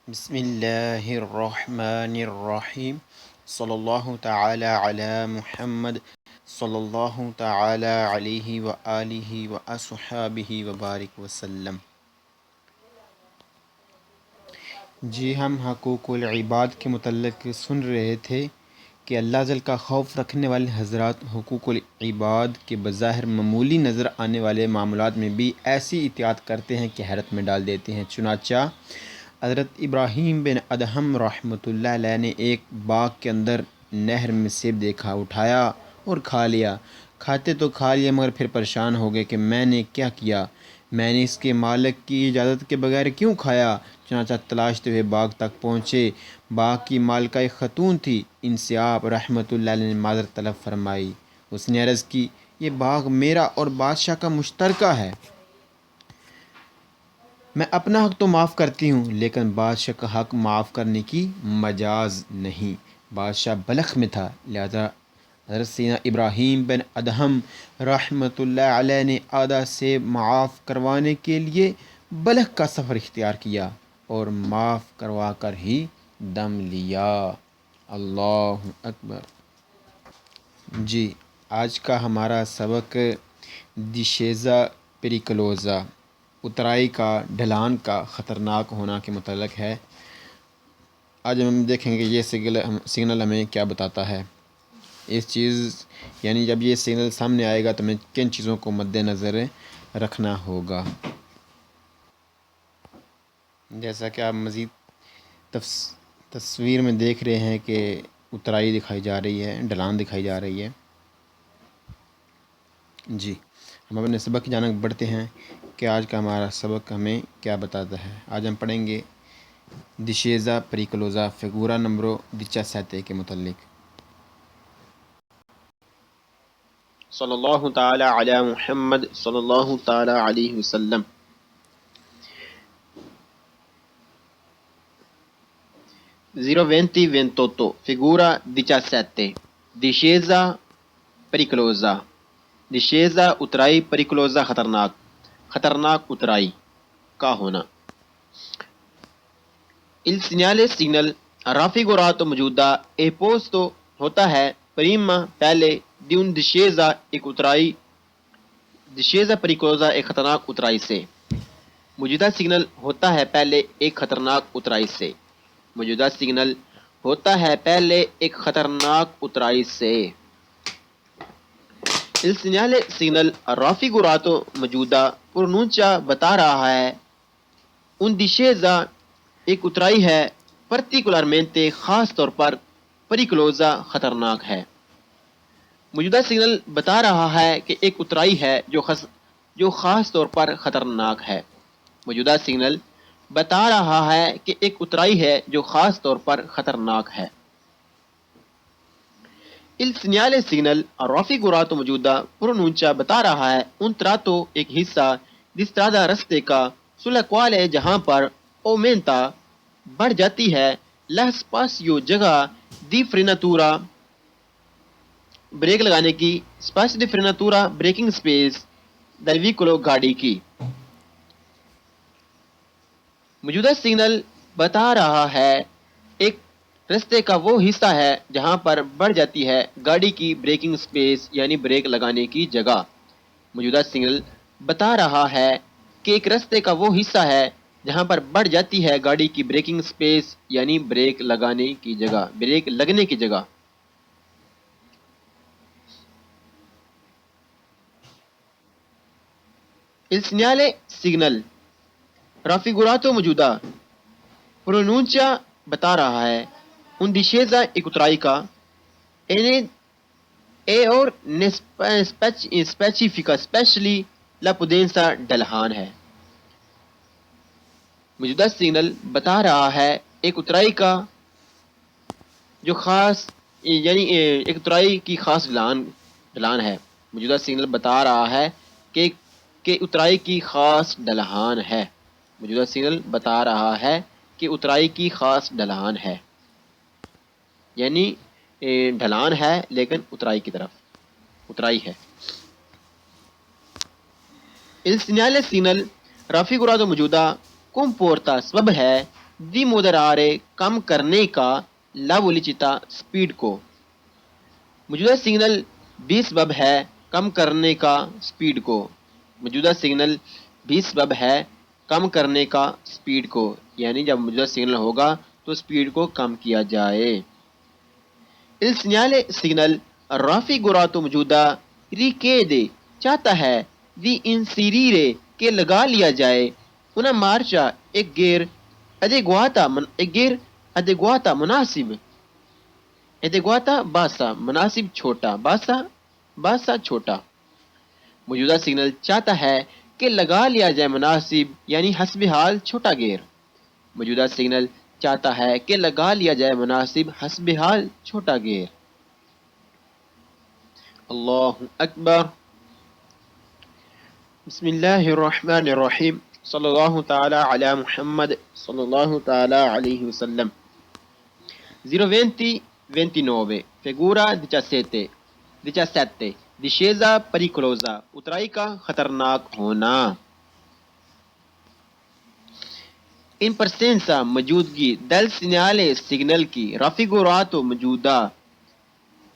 بسم اللہ الرحمن الرحیم صلی اللہ تعالی علی محمد صلی اللہ تعالی علیہ وآلہ وأصحابہ وبارک وسلم۔ جی ہم حقوق العباد کے متعلق سن رہے تھے کہ اللہ جل کا خوف رکھنے والے حضرات حقوق العباد کے بظاہر معمولی نظر آنے والے معاملات میں بھی ایسی احتیاط کرتے ہیں کہ حیرت میں ڈال دیتے ہیں۔ چنانچہ حضرت ابراہیم بن ادہم رحمۃ اللہ علیہ نے ایک باغ کے اندر نہر میں سیب دیکھا، اٹھایا اور کھا لیا۔ کھاتے تو کھا لیا مگر پھر پریشان ہو گئے کہ میں نے کیا کیا، میں نے اس کے مالک کی اجازت کے بغیر کیوں کھایا۔ چنانچہ تلاشتے ہوئے باغ تک پہنچے۔ باغ کی مالکہ ایک خاتون تھی، ان سے آپ رحمۃ اللہ علیہ نے معذرت طلب فرمائی۔ اس نے عرض کی، یہ باغ میرا اور بادشاہ کا مشترکہ ہے، میں اپنا حق تو معاف کرتی ہوں لیکن بادشاہ کا حق معاف کرنے کی مجاز نہیں۔ بادشاہ بلخ میں تھا، لہذا حضرت سیدنا ابراہیم بن ادہم رحمۃ اللہ علیہ نے آدھا سے معاف کروانے کے لیے بلخ کا سفر اختیار کیا اور معاف کروا کر ہی دم لیا۔ اللہ اکبر۔ جی آج کا ہمارا سبق دیشیزا پریکلوزا، اترائی کا، ڈھلان کا خطرناک ہونا کے متعلق ہے۔ آج ہم دیکھیں گے یہ سگنل ہمیں کیا بتاتا ہے۔ اس چیز یعنی جب یہ سگنل سامنے آئے گا تو ہمیں کن چیزوں کو مد نظر رکھنا ہوگا۔ جیسا کہ آپ مزید تصویر میں دیکھ رہے ہیں کہ اترائی دکھائی جا رہی ہے، ڈھلان دکھائی جا رہی ہے۔ جی ہم اپنے سبق کی جانب بڑھتے ہیں کہ آج کا ہمارا سبق ہمیں کیا بتاتا ہے۔ آج ہم پڑھیں گے دیشیزا پریکلوزا فگورا نمبرو 17 کے متعلق۔ صلی اللہ تعالی علی محمد صلی اللہ تعالی علیہ وسلم۔ زیرو وینتی وینتوتو فگورا 17 دیشیزا پریکلوزا۔ دیشیزا اترائی، پریکلوزا خطرناک اترائی کا ہونا۔ Il segnale signal raffigurato موجودہ e posto ہوتا ہے prima پہلے di un discesa ایک اترائی، discesa pericolosa ایک خطرناک اترائی سے۔ موجودہ سگنل ہوتا ہے پہلے ایک خطرناک اترائی سے۔ موجودہ سگنل ہوتا ہے پہلے ایک خطرناک اترائی سے۔ Il segnale signal raffigurato موجودہ پرونونچا بتا رہا ہے un discesa ایک اترائی ہے، پرٹیکولرمنتے خاص طور پر، پریکلوزا خطرناک ہے۔ موجودہ سگنل بتا رہا ہے کہ ایک اترائی ہے جو خاص طور پر خطرناک ہے۔ موجودہ سگنل بتا رہا ہے کہ ایک اترائی ہے جو خاص طور پر خطرناک ہے۔ Il segnale signal raffigurato موجودہ پرونونچا بتا رہا ہے un tratto ایک حصہ di strada رستے کا sulla quale جہاں پر aumenta بڑھ جاتی ہے la spazio جگہ di frenatura بریک لگانے کی spazio di frenatura braking space del veicolo گاڑی کی۔ موجودہ سگنل بتا رہا ہے ایک رستے کا وہ حصہ ہے جہاں پر بڑھ جاتی ہے گاڑی کی بریکنگ سپیس یعنی بریک لگانے کی جگہ۔ موجودہ سگنل بتا رہا ہے کہ ایک رستے کا وہ حصہ ہے جہاں پر بڑھ جاتی ہے گاڑی کی بریکنگ سپیس یعنی بریک لگانے کی جگہ، بریک لگنے کی جگہ۔ Il segnale signal raffigurato موجودہ پرونونچا بتا رہا ہے un discesa ایک اترائی کا e اور specifica specially la potenza ڈھلان ہے۔ موجودہ سگنل بتا رہا ہے ایک اترائی کا جو خاص یعنی ایک اترائی کی خاص ڈھلان ہے۔ موجودہ سگنل بتا رہا ہے کہ اترائی کی خاص ڈھلان ہے۔ موجودہ سگنل بتا رہا ہے کہ اترائی کی خاص ڈھلان ہے، یعنی ڈھلان ہے لیکن اترائی کی طرف اترائی ہے۔ Il segnale signal raffigurato موجودہ comporta سبب ہے دی مدرارے کم کرنے کا لاولیچتا سپیڈ کو۔ موجودہ سگنل بھی سبب ہے کم کرنے کا سپیڈ کو۔ موجودہ سگنل بھی سبب ہے کم کرنے کا سپیڈ کو، یعنی جب موجودہ سگنل ہوگا تو سپیڈ کو کم کیا جائے۔ Il segnale signal raffigurato موجودہ richiede چاہتا ہے di inserire کہ لگا لیا جائے una marcia ایک غیر adeguata مناسب adeguata باسا مناسب چھوٹا باسا چھوٹا۔ موجودہ سگنل چاہتا ہے کہ لگا لیا جائے مناسب یعنی حسب حال چھوٹا گیئر۔ موجودہ سگنل چاہتا ہے کہ لگا لیا جائے مناسب حسب حال چھوٹا گیئر۔ اللہ اکبر۔ بسم اللہ الرحمن الرحیم، صلی اللہ تعالی علی محمد صلی اللہ تعالی علیہ وسلم۔ 020-29 figura 17 discesa pericolosa اترائی کا خطرناک ہونا۔ ان presenza موجودگی del segnale سگنل کی raffigurato موجودہ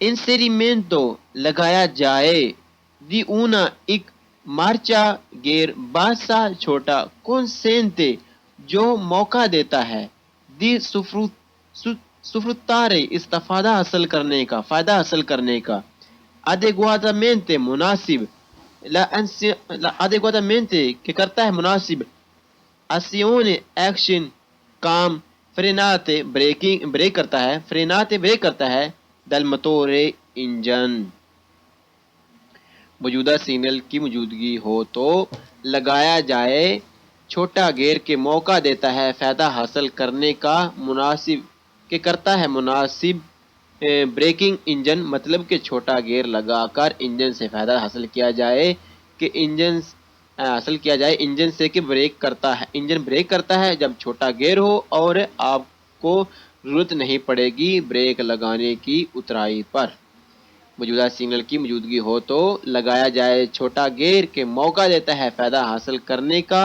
inserimento لگایا جائے di una ایک مارچا گیر باسا چھوٹا consente جو موقع دیتا ہے di سفرتارے استفادہ حاصل کرنے کا فائدہ حاصل کرنے کا adeguatamente مناسب adeguatamente کہ کرتا ہے مناسب azione ایکشن کام frenate بریک کرتا ہے frenate بریک کرتا ہے del motore انجن۔ موجودہ سگنل کی موجودگی ہو تو لگایا جائے چھوٹا گیئر کے موقع دیتا ہے فائدہ حاصل کرنے کا مناسب کہ کرتا ہے مناسب بریکنگ انجن مطلب کہ چھوٹا گیئر لگا کر انجن سے فائدہ حاصل کیا جائے کہ انجن سے کہ انجن بریک کرتا ہے جب چھوٹا گیئر ہو اور آپ کو ضرورت نہیں پڑے گی بریک لگانے کی اترائی پر۔ موجودہ سگنل کی موجودگی ہو تو لگایا جائے چھوٹا گیئر کے موقع دیتا ہے فائدہ حاصل کرنے کا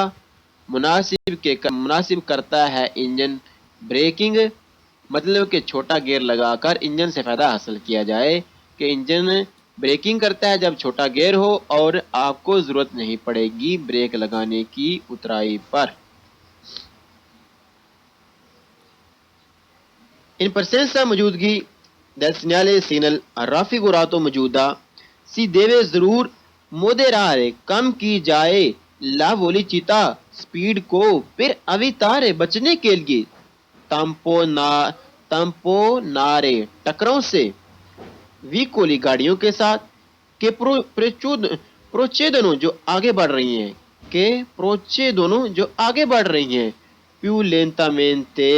مناسب کرتا ہے انجن بریکنگ مطلب کہ چھوٹا گیئر لگا کر انجن سے فائدہ حاصل کیا جائے کہ انجن بریکنگ کرتا ہے جب چھوٹا گیئر ہو اور آپ کو ضرورت نہیں پڑے گی بریک لگانے کی اترائی پر۔ ان presenza موجودگی del segnale signal raffigurato موجودہ si deve ضرور moderare کم کی جائے la velocità سپیڈ کو per evitare بچنے کے لیے tamponare ٹکروں سے veicoli گاڑیوں کے ساتھ che procedono جو آگے بڑھ رہی ہیں più lentamente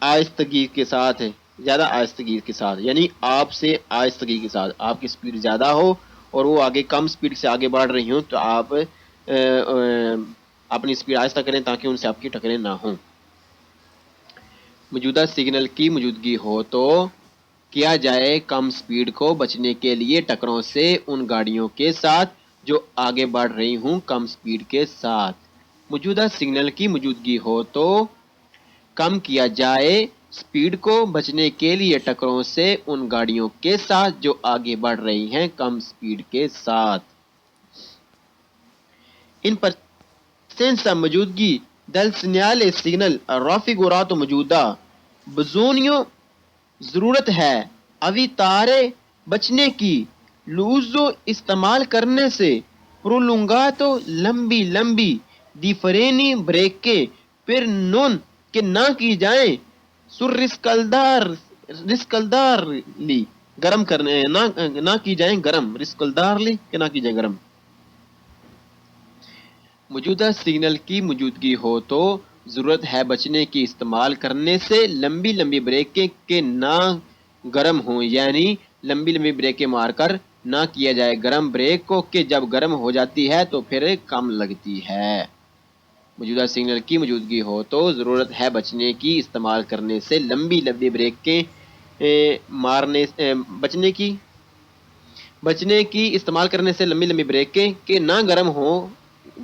آہستگی کے ساتھ زیادہ آہستگی کے ساتھ یعنی آپ سے آہستگی کے ساتھ آپ کی سپیڈ زیادہ ہو اور وہ آگے کم سپیڈ سے آگے بڑھ رہی ہوں تو آپ اپنی سپیڈ آہستہ کریں تاکہ ان سے آپ کی ٹکریں نہ ہوں۔ موجودہ سگنل کی موجودگی ہو تو کیا جائے کم سپیڈ کو بچنے کے لیے ٹکروں سے ان گاڑیوں کے ساتھ جو آگے بڑھ رہی ہوں کم سپیڈ کے ساتھ۔ موجودہ سگنل کی موجودگی ہو تو کم کیا جائے سپیڈ کو بچنے کے لیے ٹکروں سے ان گاڑیوں کے ساتھ جو آگے بڑھ رہی ہیں کم سپیڈ کے ساتھ۔ ان presenza موجودگی del segnale signal raffigurato موجودہ bisogno ضرورت ہے evitare بچنے کی l'uso استعمال کرنے سے prolungato لمبی di freni بریکیں per non کہ نہ کی جائیں riscaldarli گرم کرنے نہ کی جائیں گرم riscaldarli کہ نہ کی جائیں گرم۔ موجودہ سگنل کی موجودگی ہو تو ضرورت ہے بچنے کی استعمال کرنے سے لمبی بریکیں کہ نہ گرم ہوں یعنی لمبی بریکیں مار کر نہ کیا جائے گرم بریک کو کہ جب گرم ہو جاتی ہے تو پھر کم لگتی ہے۔ موجودہ سگنل کی موجودگی ہو تو ضرورت ہے بچنے کی استعمال کرنے سے لمبی بریکیں بچنے کی استعمال کرنے سے لمبی بریکیں کہ نہ گرم ہوں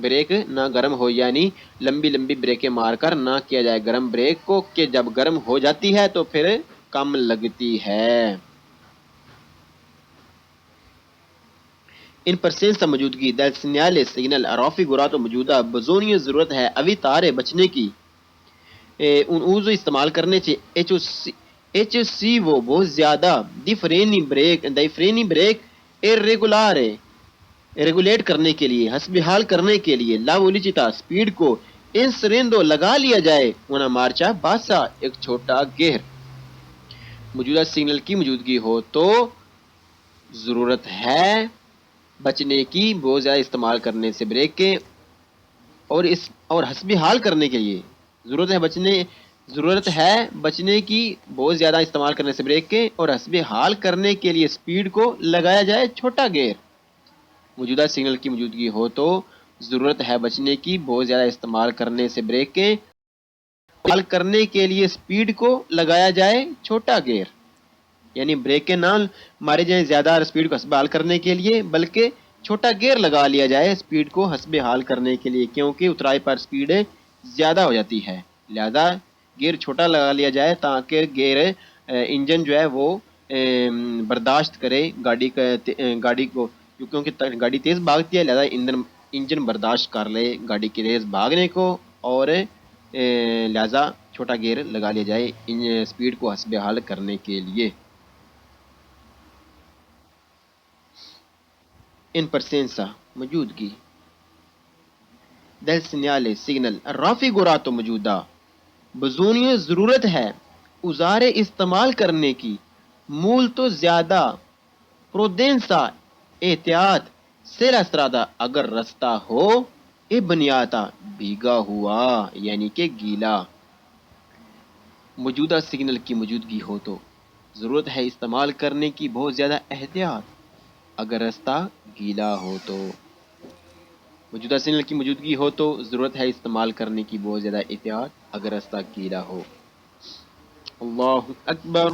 بریک نہ گرم ہو، یعنی لمبی لمبی بریکیں مار کر نہ کیا جائے گرم بریک کو، کہ جب گرم ہو جاتی ہے تو پھر کم لگتی ہے۔ ان پرسنس موجودگی del segnale signal raffigurato موجودہ بزونی ضرورت ہے اوی تارے بچنے کی، ان اوزو استعمال کرنے سے ایچ سی وہ بہت زیادہ دی فرینی بریک irregolare ریگولیٹ کرنے کے لیے، حسب حال کرنے کے لیے، لا ولیچتا سپیڈ کو انسرندو لگا لیا جائے، ونا مارچا باسا ایک چھوٹا گیئر۔ موجودہ سگنل کی موجودگی ہو تو ضرورت ہے بچنے کی بہت زیادہ استعمال کرنے سے بریک کے، اور حسب حال کرنے کے لیے ضرورت ہے بچنے کی بہت زیادہ استعمال کرنے سے بریک کے، اور حسب حال کرنے کے لیے سپیڈ کو لگایا جائے چھوٹا گیئر۔ موجودہ سگنل کی موجودگی ہو تو ضرورت ہے بچنے کی بہت زیادہ استعمال کرنے سے بریک کے، حال کرنے کے لیے سپیڈ کو لگایا جائے چھوٹا گیئر، یعنی بریک کے نہ مارے جائیں زیادہ سپیڈ کو حسب حال کرنے کے لیے، بلکہ چھوٹا گیئر لگا لیا جائے سپیڈ کو حسب حال کرنے کے لیے، کیونکہ اترائی پر سپیڈ زیادہ ہو جاتی ہے، لہذا گیئر چھوٹا لگا لیا جائے تاکہ گیئر انجن جو ہے وہ برداشت کرے گاڑی کو، کیونکہ گاڑی تیز بھاگتی ہے، لہذا انجن برداشت کر لے گاڑی کی تیز بھاگنے کو، اور لہذا چھوٹا گیئر لگا لیا جائے سپیڈ کو حسب حال کرنے کے لیے۔ ان پرسنسا موجودگی del segnale signal raffigurato موجودہ بزونی ضرورت ہے اوزار استعمال کرنے کی، مول تو زیادہ پروڈینسا احتیاط، سیرا استرادا اگر رستہ ہو، اے بنیاتا بھیگا ہوا یعنی کہ گیلا۔ موجودہ سگنل کی موجودگی ہو تو ضرورت ہے استعمال کرنے کی بہت زیادہ احتیاط، اگر رستہ گیلا ہو تو۔ موجودہ سگنل کی موجودگی ہو تو ضرورت ہے استعمال کرنے کی بہت زیادہ احتیاط، اگر رستہ گیلا ہو۔ اللہ اکبر۔